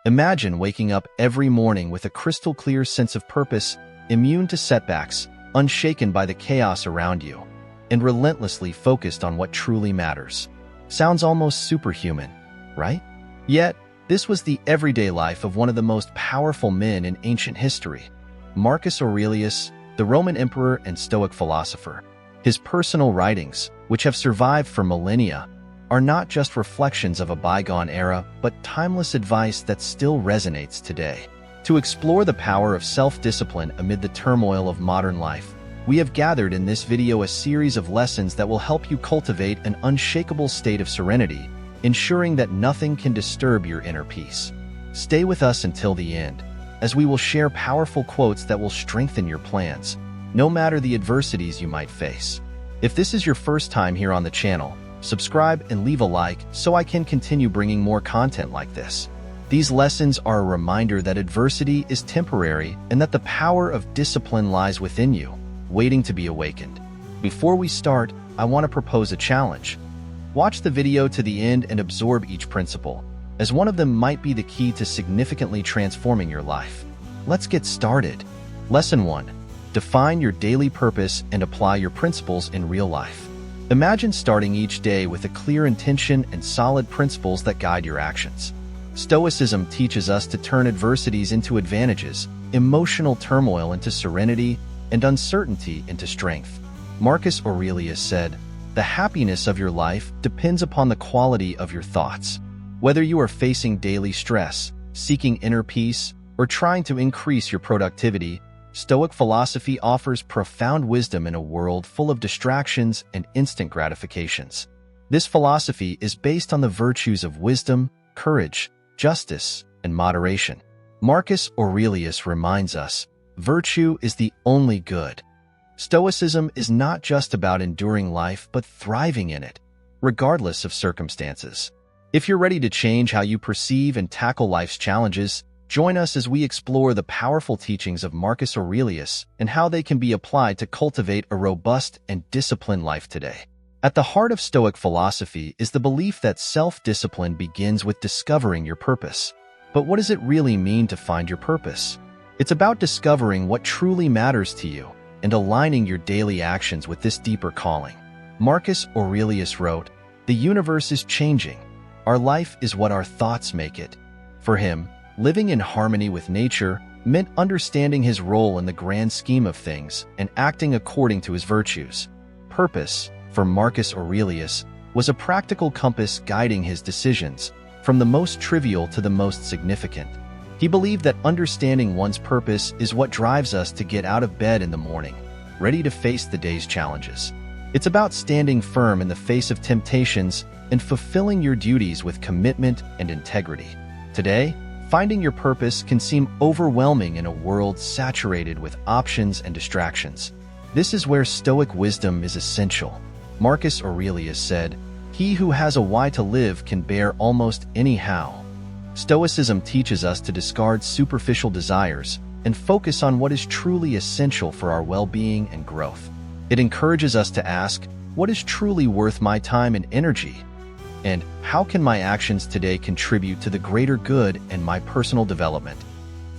Imagine waking up every morning with a crystal-clear sense of purpose, immune to setbacks, unshaken by the chaos around you, and relentlessly focused on what truly matters. Sounds almost superhuman, right? Yet, this was the everyday life of one of the most powerful men in ancient history, Marcus Aurelius, the Roman emperor and Stoic philosopher. His personal writings, which have survived for millennia, are not just reflections of a bygone era, but timeless advice that still resonates today. To explore the power of self-discipline amid the turmoil of modern life, we have gathered in this video a series of lessons that will help you cultivate an unshakable state of serenity, ensuring that nothing can disturb your inner peace. Stay with us until the end, as we will share powerful quotes that will strengthen your plans, no matter the adversities you might face. If this is your first time here on the channel, subscribe and leave a like so I can continue bringing more content like this. These lessons are a reminder that adversity is temporary and that the power of discipline lies within you, waiting to be awakened. Before we start, I want to propose a challenge. Watch the video to the end and absorb each principle, as one of them might be the key to significantly transforming your life. Let's get started. Lesson 1. Define your daily purpose and apply your principles in real life. Imagine starting each day with a clear intention and solid principles that guide your actions. Stoicism teaches us to turn adversities into advantages, emotional turmoil into serenity, and uncertainty into strength. Marcus Aurelius said, "The happiness of your life depends upon the quality of your thoughts." Whether you are facing daily stress, seeking inner peace, or trying to increase your productivity, Stoic philosophy offers profound wisdom in a world full of distractions and instant gratifications. This philosophy is based on the virtues of wisdom, courage, justice, and moderation. Marcus Aurelius reminds us, virtue is the only good. Stoicism is not just about enduring life, but thriving in it, regardless of circumstances. If you're ready to change how you perceive and tackle life's challenges, join us as we explore the powerful teachings of Marcus Aurelius and how they can be applied to cultivate a robust and disciplined life today. At the heart of Stoic philosophy is the belief that self-discipline begins with discovering your purpose. But what does it really mean to find your purpose? It's about discovering what truly matters to you and aligning your daily actions with this deeper calling. Marcus Aurelius wrote, "The universe is changing. Our life is what our thoughts make it." For him, living in harmony with nature meant understanding his role in the grand scheme of things and acting according to his virtues. Purpose, for Marcus Aurelius, was a practical compass guiding his decisions, from the most trivial to the most significant. He believed that understanding one's purpose is what drives us to get out of bed in the morning, ready to face the day's challenges. It's about standing firm in the face of temptations and fulfilling your duties with commitment and integrity. Today, finding your purpose can seem overwhelming in a world saturated with options and distractions. This is where Stoic wisdom is essential. Marcus Aurelius said, "He who has a why to live can bear almost any how." Stoicism teaches us to discard superficial desires and focus on what is truly essential for our well-being and growth. It encourages us to ask, what is truly worth my time and energy? And how can my actions today contribute to the greater good and my personal development?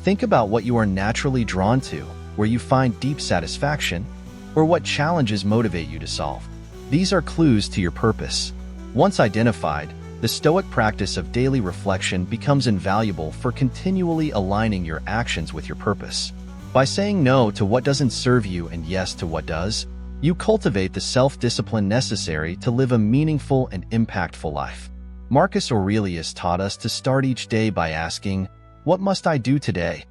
Think about what you are naturally drawn to, where you find deep satisfaction, or what challenges motivate you to solve. These are clues to your purpose. Once identified, the Stoic practice of daily reflection becomes invaluable for continually aligning your actions with your purpose. By saying no to what doesn't serve you and yes to what does, you cultivate the self-discipline necessary to live a meaningful and impactful life. Marcus Aurelius taught us to start each day by asking, "What must I do today?"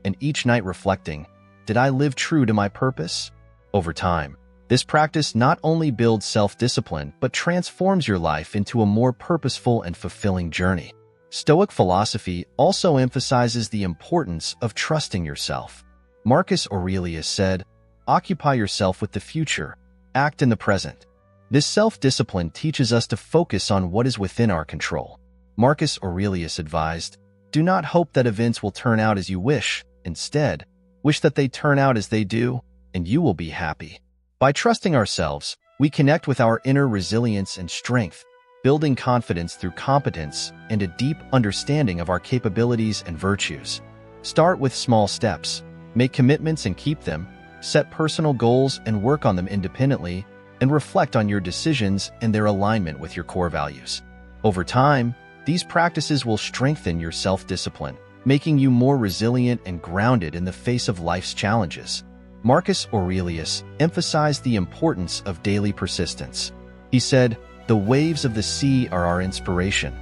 and each night reflecting, "Did I live true to my purpose?" Over time, this practice not only builds self-discipline, but transforms your life into a more purposeful and fulfilling journey. Stoic philosophy also emphasizes the importance of trusting yourself. Marcus Aurelius said, "Occupy yourself with the future, act in the present." This self-discipline teaches us to focus on what is within our control. Marcus Aurelius advised, "Do not hope that events will turn out as you wish. Instead, wish that they turn out as they do, and you will be happy." By trusting ourselves, we connect with our inner resilience and strength, building confidence through competence and a deep understanding of our capabilities and virtues. Start with small steps. Make commitments and keep them. Set personal goals and work on them independently, and reflect on your decisions and their alignment with your core values. Over time, these practices will strengthen your self-discipline, making you more resilient and grounded in the face of life's challenges. Marcus Aurelius emphasized the importance of daily persistence. He said, "The waves of the sea are our inspiration.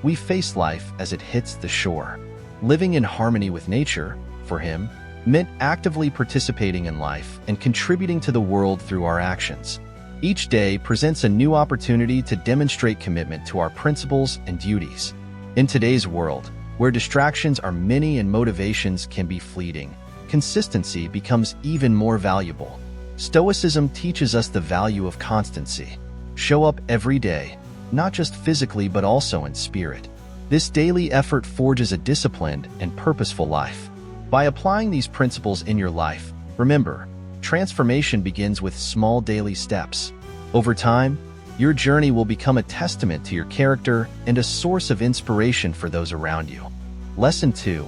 We face life as it hits the shore." Living in harmony with nature, for him, meant actively participating in life and contributing to the world through our actions. Each day presents a new opportunity to demonstrate commitment to our principles and duties. In today's world, where distractions are many and motivations can be fleeting, consistency becomes even more valuable. Stoicism teaches us the value of constancy. Show up every day, not just physically but also in spirit. This daily effort forges a disciplined and purposeful life. By applying these principles in your life, remember, transformation begins with small daily steps. Over time, your journey will become a testament to your character and a source of inspiration for those around you. Lesson 2.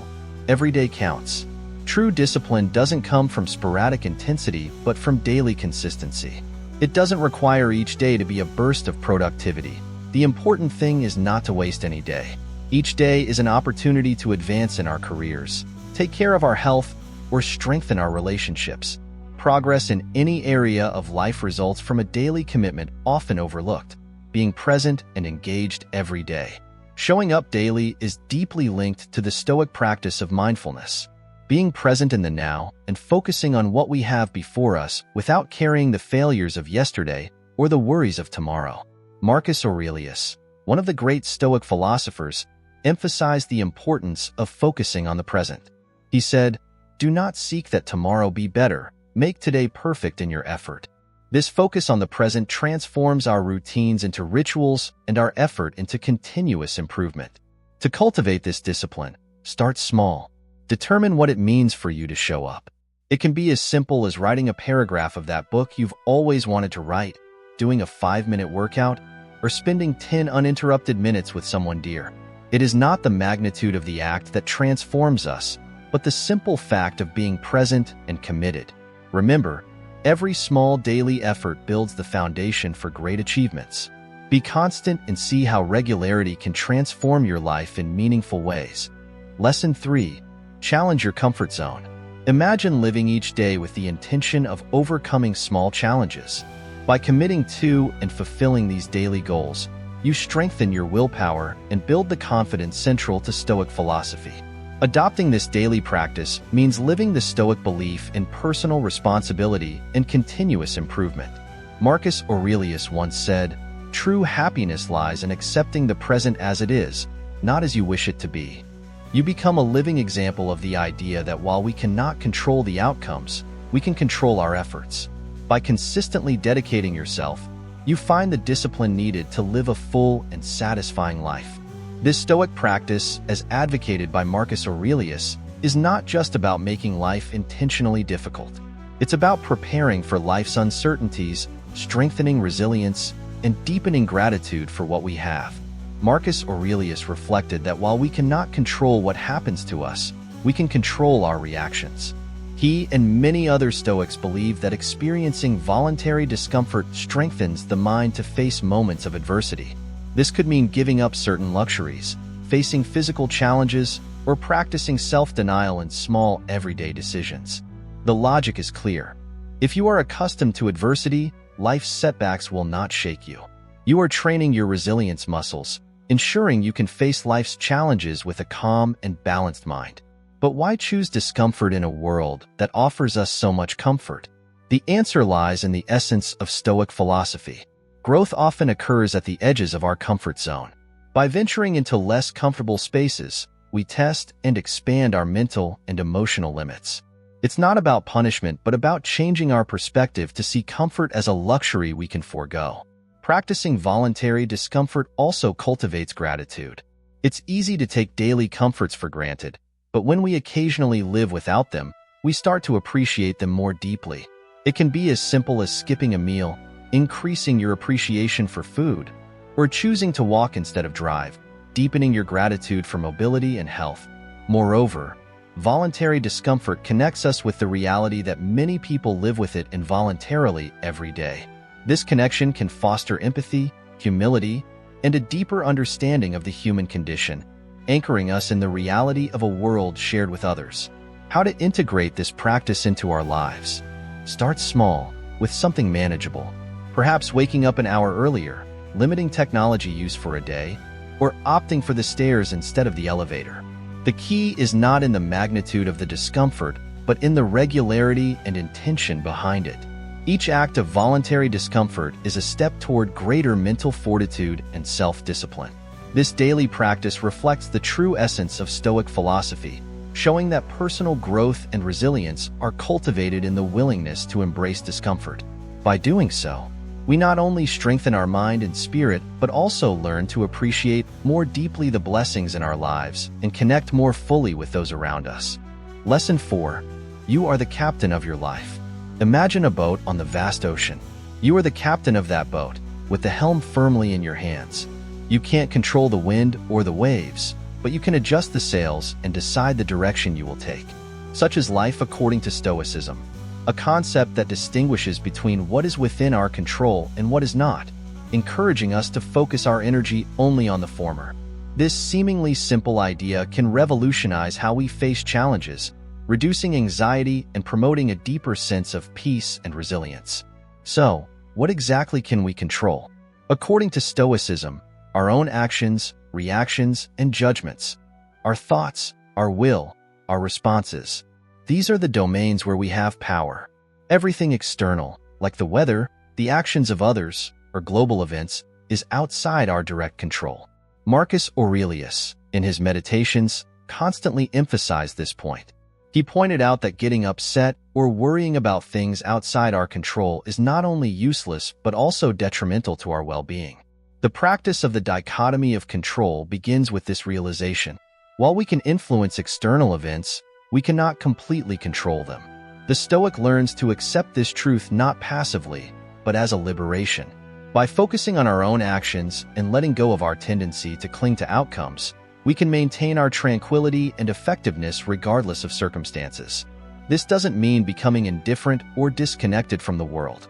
Every day counts. True discipline doesn't come from sporadic intensity, but from daily consistency. It doesn't require each day to be a burst of productivity. The important thing is not to waste any day. Each day is an opportunity to advance in our careers, take care of our health, or strengthen our relationships. Progress in any area of life results from a daily commitment often overlooked, being present and engaged every day. Showing up daily is deeply linked to the Stoic practice of mindfulness, being present in the now and focusing on what we have before us without carrying the failures of yesterday or the worries of tomorrow. Marcus Aurelius, one of the great Stoic philosophers, emphasized the importance of focusing on the present. He said, "Do not seek that tomorrow be better. Make today perfect in your effort." This focus on the present transforms our routines into rituals and our effort into continuous improvement. To cultivate this discipline, start small. Determine what it means for you to show up. It can be as simple as writing a paragraph of that book you've always wanted to write, doing a 5-minute workout, or spending 10 uninterrupted minutes with someone dear. It is not the magnitude of the act that transforms us, but the simple fact of being present and committed. Remember, every small daily effort builds the foundation for great achievements. Be constant and see how regularity can transform your life in meaningful ways. Lesson 3. Challenge your comfort zone. Imagine living each day with the intention of overcoming small challenges. By committing to and fulfilling these daily goals, you strengthen your willpower and build the confidence central to Stoic philosophy. Adopting this daily practice means living the Stoic belief in personal responsibility and continuous improvement. Marcus Aurelius once said, "True happiness lies in accepting the present as it is, not as you wish it to be." You become a living example of the idea that while we cannot control the outcomes, we can control our efforts. By consistently dedicating yourself, you find the discipline needed to live a full and satisfying life. This Stoic practice, as advocated by Marcus Aurelius, is not just about making life intentionally difficult. It's about preparing for life's uncertainties, strengthening resilience, and deepening gratitude for what we have. Marcus Aurelius reflected that while we cannot control what happens to us, we can control our reactions. He and many other Stoics believe that experiencing voluntary discomfort strengthens the mind to face moments of adversity. This could mean giving up certain luxuries, facing physical challenges, or practicing self-denial in small, everyday decisions. The logic is clear. If you are accustomed to adversity, life's setbacks will not shake you. You are training your resilience muscles, ensuring you can face life's challenges with a calm and balanced mind. But why choose discomfort in a world that offers us so much comfort? The answer lies in the essence of Stoic philosophy. Growth often occurs at the edges of our comfort zone. By venturing into less comfortable spaces, we test and expand our mental and emotional limits. It's not about punishment, but about changing our perspective to see comfort as a luxury we can forego. Practicing voluntary discomfort also cultivates gratitude. It's easy to take daily comforts for granted, but when we occasionally live without them, we start to appreciate them more deeply. It can be as simple as skipping a meal, increasing your appreciation for food, or choosing to walk instead of drive, deepening your gratitude for mobility and health. Moreover, voluntary discomfort connects us with the reality that many people live with it involuntarily every day. This connection can foster empathy, humility, and a deeper understanding of the human condition, anchoring us in the reality of a world shared with others. How to integrate this practice into our lives? Start small, with something manageable. Perhaps waking up an hour earlier, limiting technology use for a day, or opting for the stairs instead of the elevator. The key is not in the magnitude of the discomfort, but in the regularity and intention behind it. Each act of voluntary discomfort is a step toward greater mental fortitude and self-discipline. This daily practice reflects the true essence of Stoic philosophy, showing that personal growth and resilience are cultivated in the willingness to embrace discomfort. By doing so, we not only strengthen our mind and spirit, but also learn to appreciate more deeply the blessings in our lives and connect more fully with those around us. Lesson 4. You are the captain of your life. Imagine a boat on the vast ocean. You are the captain of that boat, with the helm firmly in your hands. You can't control the wind or the waves, but you can adjust the sails and decide the direction you will take. Such is life according to Stoicism, a concept that distinguishes between what is within our control and what is not, encouraging us to focus our energy only on the former. This seemingly simple idea can revolutionize how we face challenges, reducing anxiety and promoting a deeper sense of peace and resilience. So, what exactly can we control? According to Stoicism, our own actions, reactions, and judgments, our thoughts, our will, our responses. These are the domains where we have power. Everything external, like the weather, the actions of others, or global events, is outside our direct control. Marcus Aurelius, in his Meditations, constantly emphasized this point. He pointed out that getting upset or worrying about things outside our control is not only useless but also detrimental to our well-being. The practice of the dichotomy of control begins with this realization. While we can influence external events, we cannot completely control them. The Stoic learns to accept this truth not passively, but as a liberation. By focusing on our own actions and letting go of our tendency to cling to outcomes, we can maintain our tranquility and effectiveness regardless of circumstances. This doesn't mean becoming indifferent or disconnected from the world.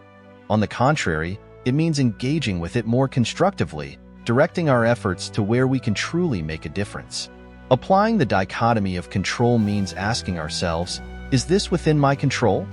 On the contrary, it means engaging with it more constructively, directing our efforts to where we can truly make a difference. Applying the dichotomy of control means asking ourselves, is this within my control?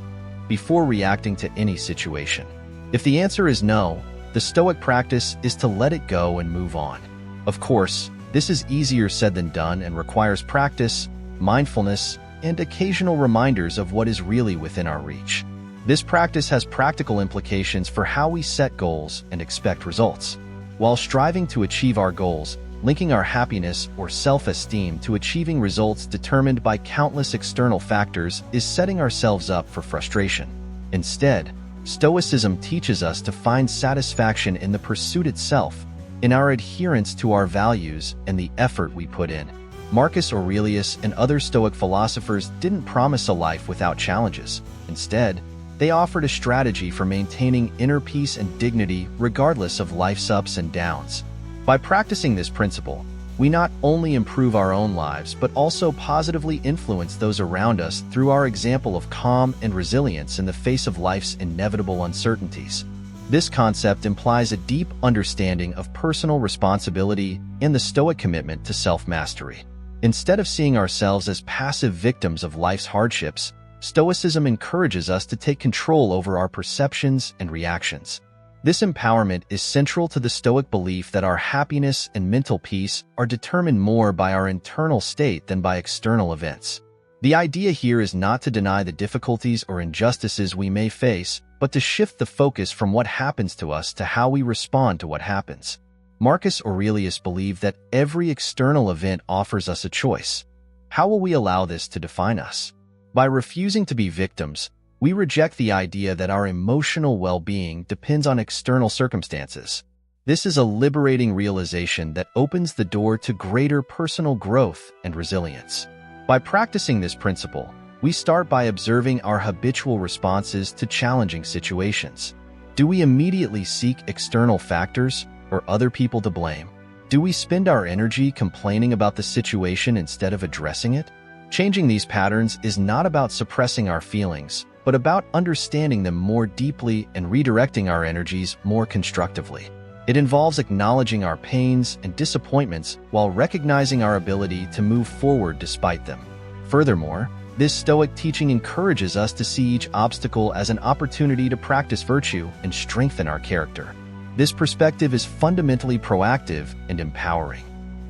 Before reacting to any situation. If the answer is no, the Stoic practice is to let it go and move on. Of course, this is easier said than done and requires practice, mindfulness, and occasional reminders of what is really within our reach. This practice has practical implications for how we set goals and expect results. While striving to achieve our goals, linking our happiness or self-esteem to achieving results determined by countless external factors is setting ourselves up for frustration. Instead, Stoicism teaches us to find satisfaction in the pursuit itself, in our adherence to our values and the effort we put in. Marcus Aurelius and other Stoic philosophers didn't promise a life without challenges. Instead, they offered a strategy for maintaining inner peace and dignity regardless of life's ups and downs. By practicing this principle, we not only improve our own lives but also positively influence those around us through our example of calm and resilience in the face of life's inevitable uncertainties. This concept implies a deep understanding of personal responsibility and the Stoic commitment to self-mastery. Instead of seeing ourselves as passive victims of life's hardships, Stoicism encourages us to take control over our perceptions and reactions. This empowerment is central to the Stoic belief that our happiness and mental peace are determined more by our internal state than by external events. The idea here is not to deny the difficulties or injustices we may face, but to shift the focus from what happens to us to how we respond to what happens. Marcus Aurelius believed that every external event offers us a choice. How will we allow this to define us? By refusing to be victims, we reject the idea that our emotional well-being depends on external circumstances. This is a liberating realization that opens the door to greater personal growth and resilience. By practicing this principle, we start by observing our habitual responses to challenging situations. Do we immediately seek external factors, or or other people to blame? Do we spend our energy complaining about the situation instead of addressing it? Changing these patterns is not about suppressing our feelings, but about understanding them more deeply and redirecting our energies more constructively. It involves acknowledging our pains and disappointments while recognizing our ability to move forward despite them. Furthermore, this Stoic teaching encourages us to see each obstacle as an opportunity to practice virtue and strengthen our character. This perspective is fundamentally proactive and empowering.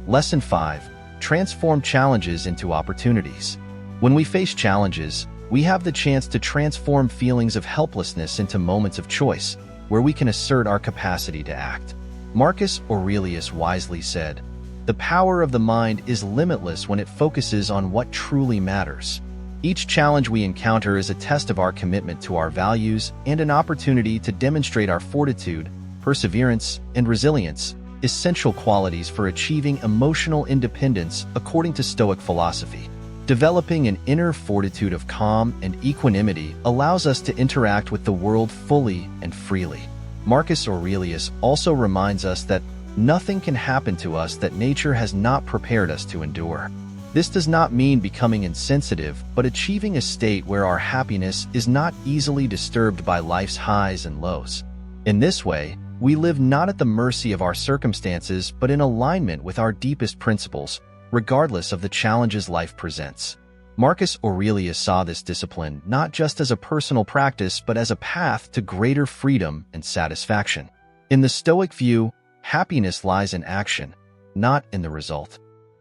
Lesson 5. Transform challenges into opportunities. When we face challenges, we have the chance to transform feelings of helplessness into moments of choice, where we can assert our capacity to act. Marcus Aurelius wisely said, "The power of the mind is limitless when it focuses on what truly matters." Each challenge we encounter is a test of our commitment to our values and an opportunity to demonstrate our fortitude, perseverance, and resilience, essential qualities for achieving emotional independence according to Stoic philosophy. Developing an inner fortitude of calm and equanimity allows us to interact with the world fully and freely. Marcus Aurelius also reminds us that nothing can happen to us that nature has not prepared us to endure. This does not mean becoming insensitive, but achieving a state where our happiness is not easily disturbed by life's highs and lows. In this way, we live not at the mercy of our circumstances, but in alignment with our deepest principles, regardless of the challenges life presents. Marcus Aurelius saw this discipline not just as a personal practice, but as a path to greater freedom and satisfaction. In the Stoic view, happiness lies in action, not in the result.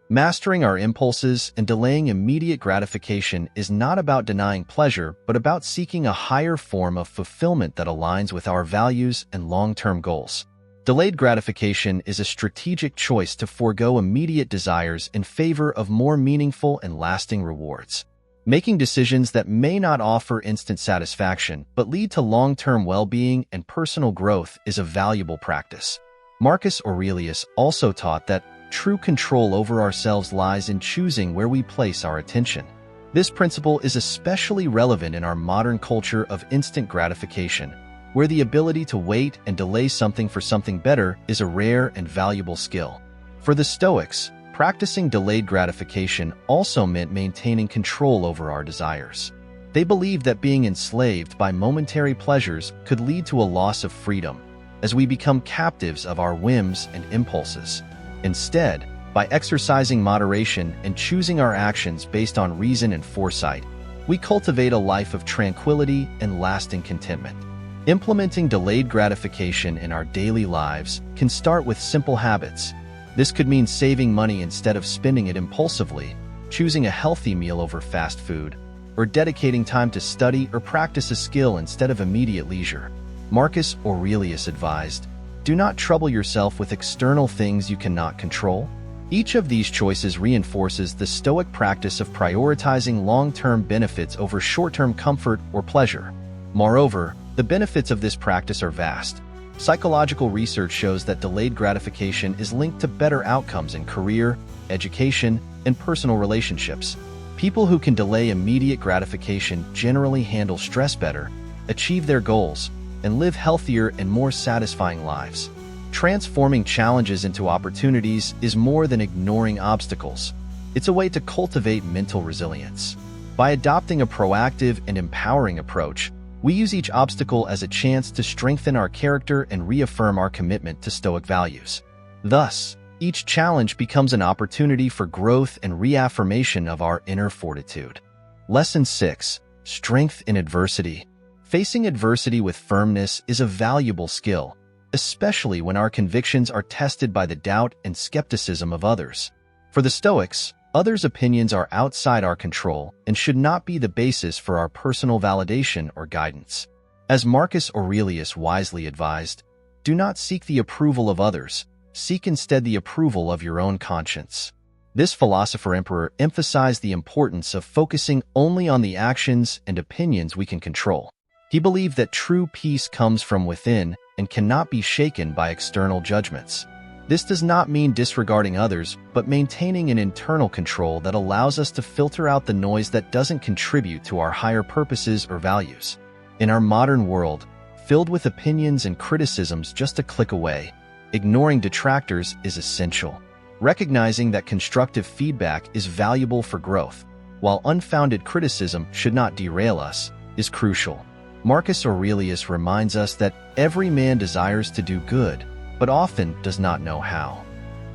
Mastering our impulses and delaying immediate gratification is not about denying pleasure, but about seeking a higher form of fulfillment that aligns with our values and long-term goals. Delayed gratification is a strategic choice to forego immediate desires in favor of more meaningful and lasting rewards. Making decisions that may not offer instant satisfaction but lead to long-term well-being and personal growth is a valuable practice. Marcus Aurelius also taught that true control over ourselves lies in choosing where we place our attention. This principle is especially relevant in our modern culture of instant gratification, where the ability to wait and delay something for something better is a rare and valuable skill. For the Stoics, practicing delayed gratification also meant maintaining control over our desires. They believed that being enslaved by momentary pleasures could lead to a loss of freedom, as we become captives of our whims and impulses. Instead, by exercising moderation and choosing our actions based on reason and foresight, we cultivate a life of tranquility and lasting contentment. Implementing delayed gratification in our daily lives can start with simple habits. This could mean saving money instead of spending it impulsively, choosing a healthy meal over fast food, or dedicating time to study or practice a skill instead of immediate leisure. Marcus Aurelius advised, "Do not trouble yourself with external things you cannot control." Each of these choices reinforces the Stoic practice of prioritizing long-term benefits over short-term comfort or pleasure. Moreover, the benefits of this practice are vast. Psychological research shows that delayed gratification is linked to better outcomes in career, education, and personal relationships. People who can delay immediate gratification generally handle stress better, achieve their goals, and live healthier and more satisfying lives. Transforming challenges into opportunities is more than ignoring obstacles. It's a way to cultivate mental resilience. By adopting a proactive and empowering approach, we use each obstacle as a chance to strengthen our character and reaffirm our commitment to Stoic values. Thus, each challenge becomes an opportunity for growth and reaffirmation of our inner fortitude. Lesson 6. Strength in adversity. Facing adversity with firmness is a valuable skill, especially when our convictions are tested by the doubt and skepticism of others. For the Stoics, others' opinions are outside our control and should not be the basis for our personal validation or guidance. As Marcus Aurelius wisely advised, do not seek the approval of others, seek instead the approval of your own conscience. This philosopher-emperor emphasized the importance of focusing only on the actions and opinions we can control. He believed that true peace comes from within and cannot be shaken by external judgments. This does not mean disregarding others, but maintaining an internal control that allows us to filter out the noise that doesn't contribute to our higher purposes or values. In our modern world, filled with opinions and criticisms just a click away, ignoring detractors is essential. Recognizing that constructive feedback is valuable for growth, while unfounded criticism should not derail us, is crucial. Marcus Aurelius reminds us that every man desires to do good, but often does not know how.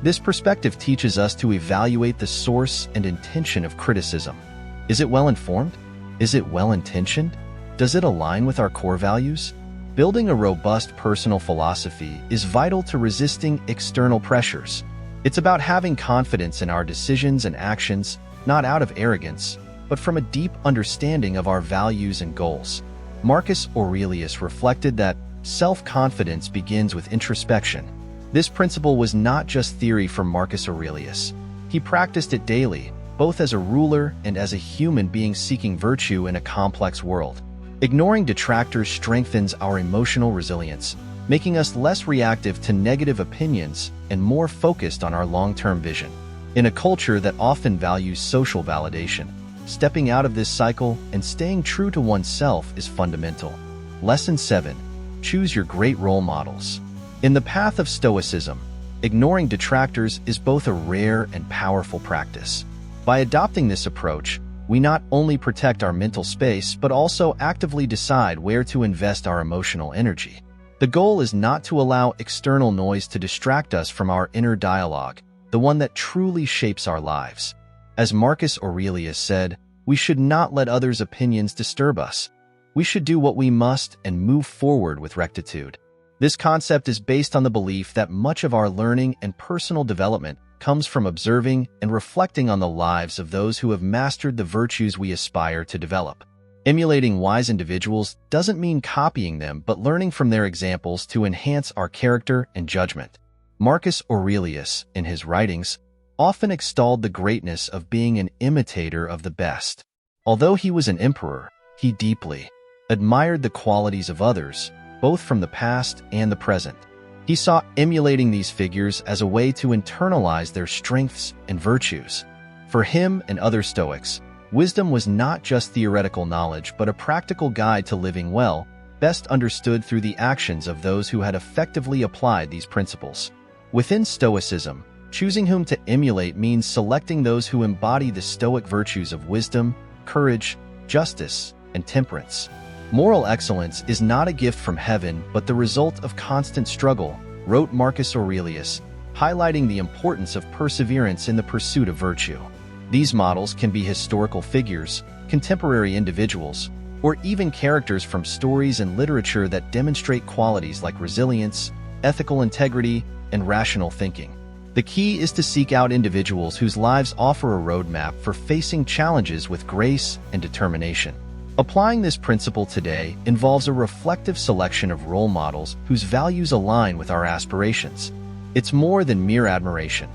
This perspective teaches us to evaluate the source and intention of criticism. Is it well-informed? Is it well-intentioned? Does it align with our core values? Building a robust personal philosophy is vital to resisting external pressures. It's about having confidence in our decisions and actions, not out of arrogance, but from a deep understanding of our values and goals. Marcus Aurelius reflected that self-confidence begins with introspection. This principle was not just theory from Marcus Aurelius. He practiced it daily, both as a ruler and as a human being seeking virtue in a complex world. Ignoring detractors strengthens our emotional resilience, making us less reactive to negative opinions and more focused on our long-term vision. In a culture that often values social validation, stepping out of this cycle and staying true to oneself is fundamental. Lesson 7. Choose your great role models. In the path of Stoicism, ignoring detractors is both a rare and powerful practice. By adopting this approach, we not only protect our mental space but also actively decide where to invest our emotional energy. The goal is not to allow external noise to distract us from our inner dialogue, the one that truly shapes our lives. As Marcus Aurelius said, we should not let others' opinions disturb us. We should do what we must and move forward with rectitude. This concept is based on the belief that much of our learning and personal development comes from observing and reflecting on the lives of those who have mastered the virtues we aspire to develop. Emulating wise individuals doesn't mean copying them, but learning from their examples to enhance our character and judgment. Marcus Aurelius, in his writings, often extolled the greatness of being an imitator of the best. Although he was an emperor, he deeply admired the qualities of others, both from the past and the present. He saw emulating these figures as a way to internalize their strengths and virtues. For him and other Stoics, wisdom was not just theoretical knowledge but a practical guide to living well, best understood through the actions of those who had effectively applied these principles. Within Stoicism, choosing whom to emulate means selecting those who embody the Stoic virtues of wisdom, courage, justice, and temperance. Moral excellence is not a gift from heaven but the result of constant struggle, wrote Marcus Aurelius, highlighting the importance of perseverance in the pursuit of virtue. These models can be historical figures, contemporary individuals, or even characters from stories and literature that demonstrate qualities like resilience, ethical integrity, and rational thinking. The key is to seek out individuals whose lives offer a roadmap for facing challenges with grace and determination. Applying this principle today involves a reflective selection of role models whose values align with our aspirations. It's more than mere admiration.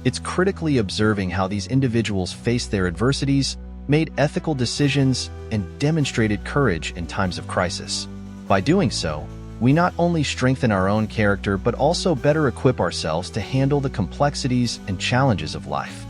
It's critically observing how these individuals faced their adversities, made ethical decisions, and demonstrated courage in times of crisis. By doing so, we not only strengthen our own character but also better equip ourselves to handle the complexities and challenges of life.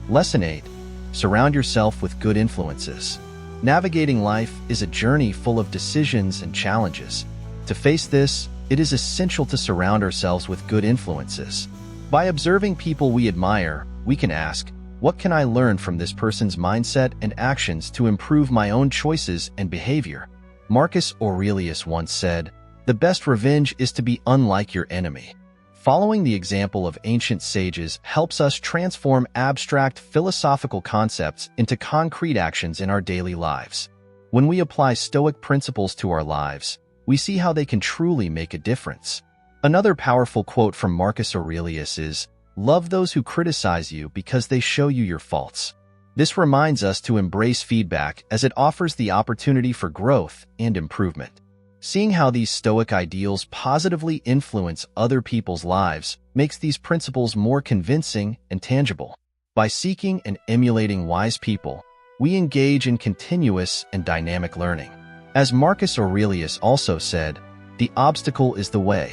Lesson 8. Surround yourself with good influences. Navigating life is a journey full of decisions and challenges. To face this, it is essential to surround ourselves with good influences. By observing people we admire, we can ask, what can I learn from this person's mindset and actions to improve my own choices and behavior? Marcus Aurelius once said, "The best revenge is to be unlike your enemy." Following the example of ancient sages helps us transform abstract philosophical concepts into concrete actions in our daily lives. When we apply Stoic principles to our lives, we see how they can truly make a difference. Another powerful quote from Marcus Aurelius is, "Love those who criticize you because they show you your faults." This reminds us to embrace feedback as it offers the opportunity for growth and improvement. Seeing how these Stoic ideals positively influence other people's lives makes these principles more convincing and tangible. By seeking and emulating wise people, we engage in continuous and dynamic learning. As Marcus Aurelius also said, "The obstacle is the way."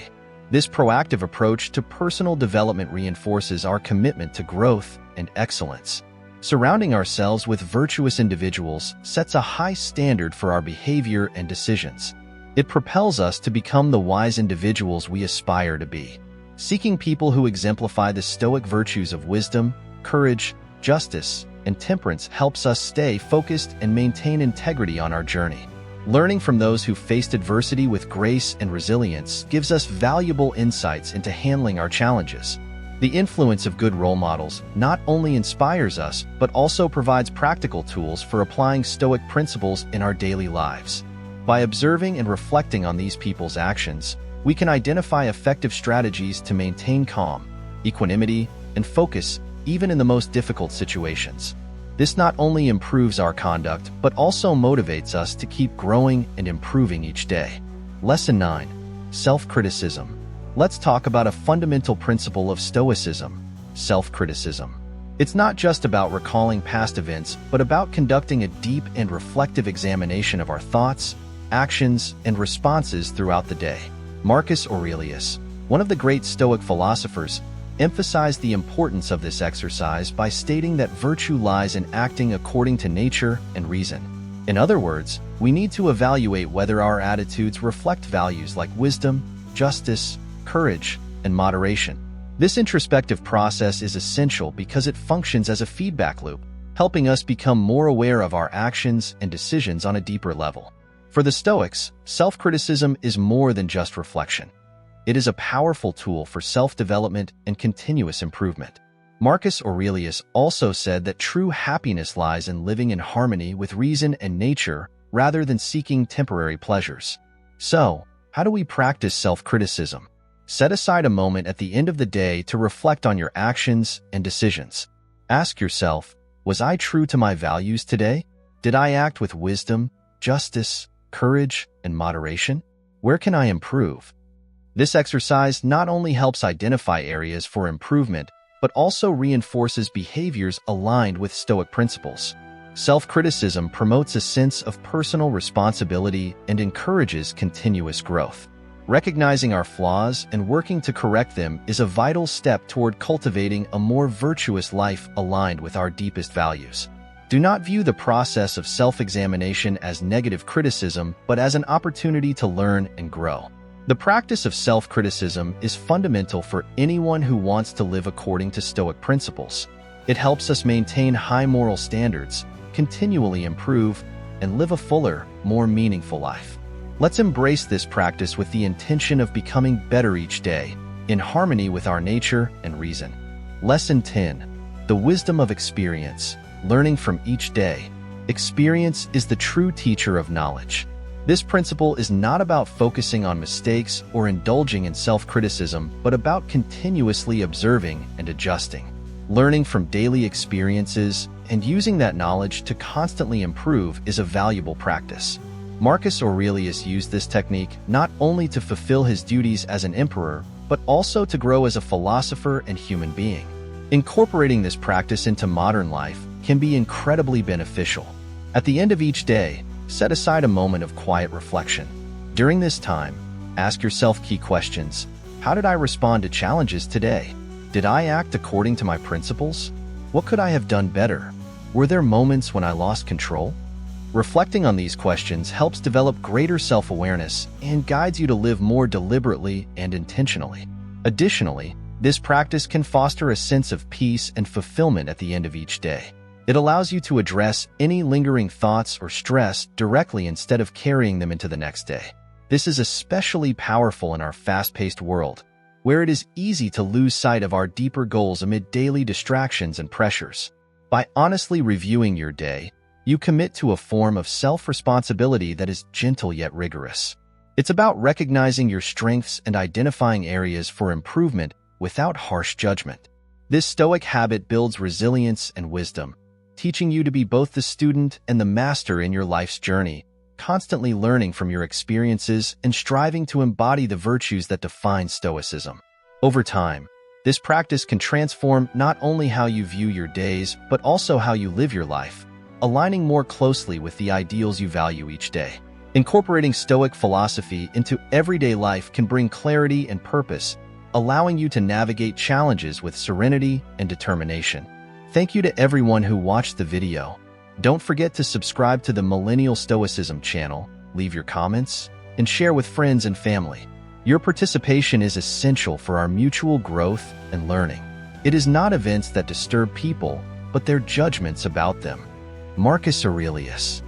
This proactive approach to personal development reinforces our commitment to growth and excellence. Surrounding ourselves with virtuous individuals sets a high standard for our behavior and decisions. It propels us to become the wise individuals we aspire to be. Seeking people who exemplify the Stoic virtues of wisdom, courage, justice, and temperance helps us stay focused and maintain integrity on our journey. Learning from those who faced adversity with grace and resilience gives us valuable insights into handling our challenges. The influence of good role models not only inspires us, but also provides practical tools for applying Stoic principles in our daily lives. By observing and reflecting on these people's actions, we can identify effective strategies to maintain calm, equanimity, and focus even in the most difficult situations. This not only improves our conduct, but also motivates us to keep growing and improving each day. Lesson 9. Self-criticism. Let's talk about a fundamental principle of Stoicism, self-criticism. It's not just about recalling past events, but about conducting a deep and reflective examination of our thoughts, actions, and responses throughout the day. Marcus Aurelius, one of the great Stoic philosophers, emphasized the importance of this exercise by stating that virtue lies in acting according to nature and reason. In other words, we need to evaluate whether our attitudes reflect values like wisdom, justice, courage, and moderation. This introspective process is essential because it functions as a feedback loop, helping us become more aware of our actions and decisions on a deeper level. For the Stoics, self-criticism is more than just reflection. It is a powerful tool for self-development and continuous improvement. Marcus Aurelius also said that true happiness lies in living in harmony with reason and nature rather than seeking temporary pleasures. So, how do we practice self-criticism? Set aside a moment at the end of the day to reflect on your actions and decisions. Ask yourself, was I true to my values today? Did I act with wisdom, justice, courage, and moderation? Where can I improve? This exercise not only helps identify areas for improvement, but also reinforces behaviors aligned with Stoic principles. Self-criticism promotes a sense of personal responsibility and encourages continuous growth. Recognizing our flaws and working to correct them is a vital step toward cultivating a more virtuous life aligned with our deepest values. Do not view the process of self-examination as negative criticism, but as an opportunity to learn and grow. The practice of self-criticism is fundamental for anyone who wants to live according to Stoic principles. It helps us maintain high moral standards, continually improve, and live a fuller, more meaningful life. Let's embrace this practice with the intention of becoming better each day, in harmony with our nature and reason. Lesson 10. The wisdom of experience, learning from each day. Experience is the true teacher of knowledge. This principle is not about focusing on mistakes or indulging in self-criticism, but about continuously observing and adjusting. Learning from daily experiences and using that knowledge to constantly improve is a valuable practice. Marcus Aurelius used this technique not only to fulfill his duties as an emperor, but also to grow as a philosopher and human being. Incorporating this practice into modern life can be incredibly beneficial. At the end of each day, set aside a moment of quiet reflection. During this time, ask yourself key questions. How did I respond to challenges today? Did I act according to my principles? What could I have done better? Were there moments when I lost control? Reflecting on these questions helps develop greater self-awareness and guides you to live more deliberately and intentionally. Additionally, this practice can foster a sense of peace and fulfillment at the end of each day. It allows you to address any lingering thoughts or stress directly instead of carrying them into the next day. This is especially powerful in our fast-paced world, where it is easy to lose sight of our deeper goals amid daily distractions and pressures. By honestly reviewing your day, you commit to a form of self-responsibility that is gentle yet rigorous. It's about recognizing your strengths and identifying areas for improvement without harsh judgment. This Stoic habit builds resilience and wisdom, teaching you to be both the student and the master in your life's journey, constantly learning from your experiences and striving to embody the virtues that define Stoicism. Over time, this practice can transform not only how you view your days, but also how you live your life, aligning more closely with the ideals you value each day. Incorporating Stoic philosophy into everyday life can bring clarity and purpose, allowing you to navigate challenges with serenity and determination. Thank you to everyone who watched the video. Don't forget to subscribe to the Millennial Stoicism channel, leave your comments, and share with friends and family. Your participation is essential for our mutual growth and learning. It is not events that disturb people, but their judgments about them. Marcus Aurelius.